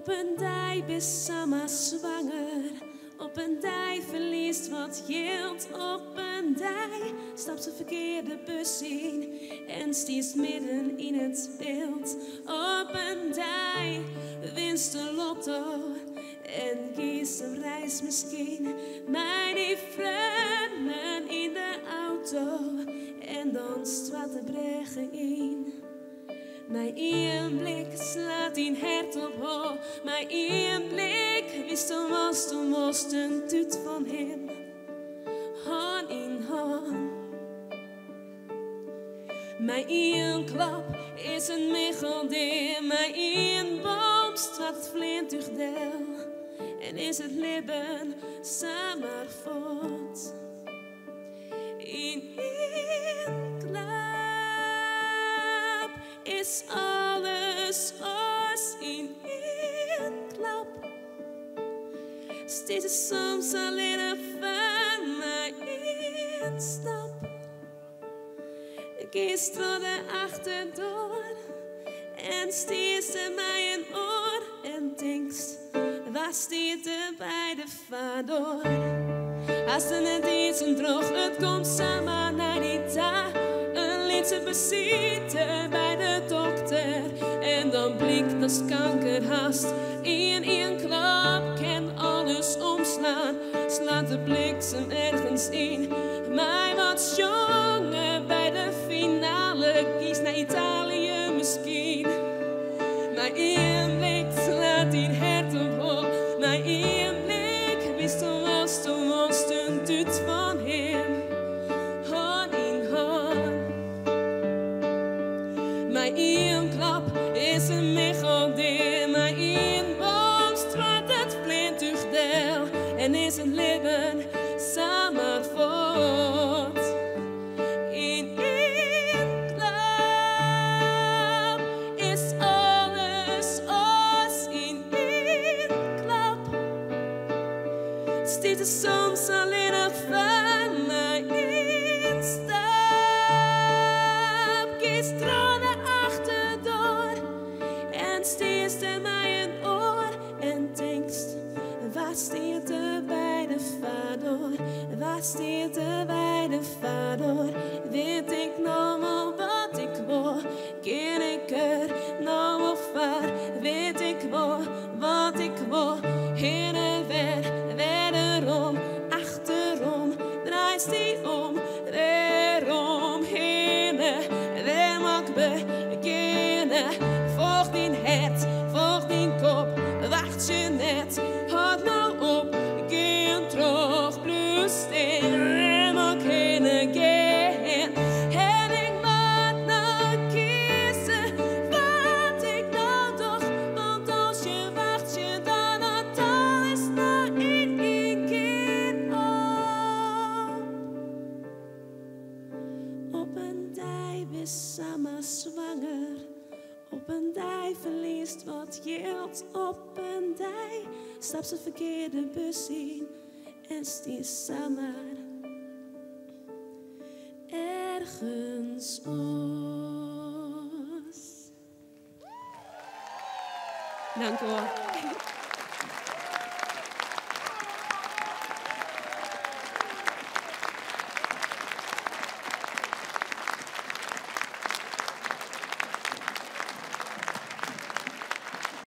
Op een dij is Sama zwanger. Op een dij verliest wat geld. Op een dij stapt ze verkeerde bus in en stiert midden in het beeld. Op een dij winst de lotto en kiest een reis misschien. Mijn die vreemden in de auto en danst wat de bregen in. Mijn één blik slaat in hart op haar. Mijn één blik wist toen was een tuut van hem. Hand in hand. Mijn één klap is een mecheldeer. Mijn één boom straat het vlintuigdeel. En is het leven samen voort. In één klap is alles als in één klap. Steeds is soms alleen van mijn één stap. Ik kies door de achterdoor en stier ze mij een oor en denkst, waar stiert er bij de vader? Als er net iets en droog, het komt samen naar die taal. Een liedje bezitten bij de dokter. En dan blikt als kankerhaast. In één klap kan alles omslaan. Slaat de bliksem ergens in. Mij wat jongen bij de finale. Kies naar Italië misschien. Maar één blik slaat in hart op hoog. Maar één blik wist toen was een tuut van hem. Hand in hand. Maar één klap is een mecheldeer. Maar één boom straat het vlintuigdeel. En is het leven samen voort. In één klap is alles als in één klap. Stiet er soms alleen nog van mijn één stap. Kies tranen achterdoor en stiert er mij een oor en denkst, waar stiert er bij de vader? Waar stiert er bij de vader? Weet ik nou wel wat ik wil? Ken ik er nou wel waar? Weet ik wel wat ik wil? Heen en weer, wederom, achterom, draait die om, weerom, heen, weer mag beginnen. Volg die hart, volg die kop, wacht je net, houd nou op, geen terug, plus steen, mag heen again. En ik moet nou kiezen, wat ik nou toch, want als je wacht je dan had alles nou in één keer op. Op een dij is Sama zwanger. Op een dij verliest wat geld. Op een dij stapt ze verkeerde bus in en stiert samen ergens ons. Dank u wel.